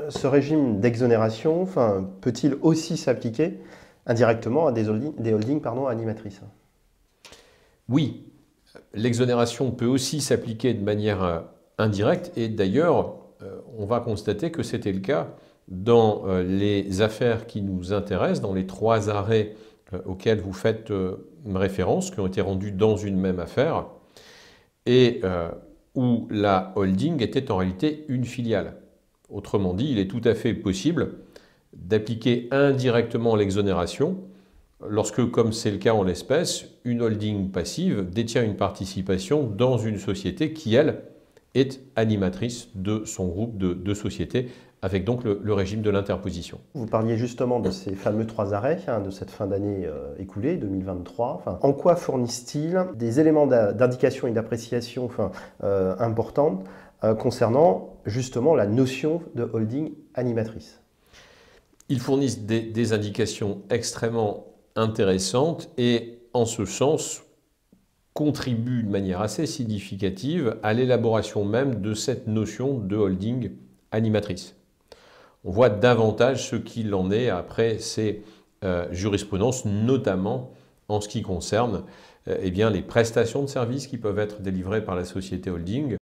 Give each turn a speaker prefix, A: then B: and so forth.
A: Ce régime d'exonération, peut-il aussi s'appliquer indirectement à des holdings animatrices?
B: Oui, l'exonération peut aussi s'appliquer de manière indirecte et d'ailleurs, on va constater que c'était le cas dans les affaires qui nous intéressent, dans les 3 arrêts auxquels vous faites référence, qui ont été rendus dans une même affaire, et où la holding était en réalité une filiale. Autrement dit, il est tout à fait possible d'appliquer indirectement l'exonération lorsque, comme c'est le cas en l'espèce, une holding passive détient une participation dans une société qui, elle, est animatrice de son groupe de sociétés, avec donc le régime de l'interposition.
A: Vous parliez justement de ces fameux 3 arrêts, de cette fin d'année écoulée, 2023. En quoi fournissent-ils des éléments d'indication et d'appréciation importantes concernant justement la notion de holding animatrice?
B: Ils fournissent des indications extrêmement intéressantes et, en ce sens, contribuent de manière assez significative à l'élaboration même de cette notion de holding animatrice. On voit davantage ce qu'il en est après ces jurisprudences, notamment en ce qui concerne les prestations de services qui peuvent être délivrées par la société holding.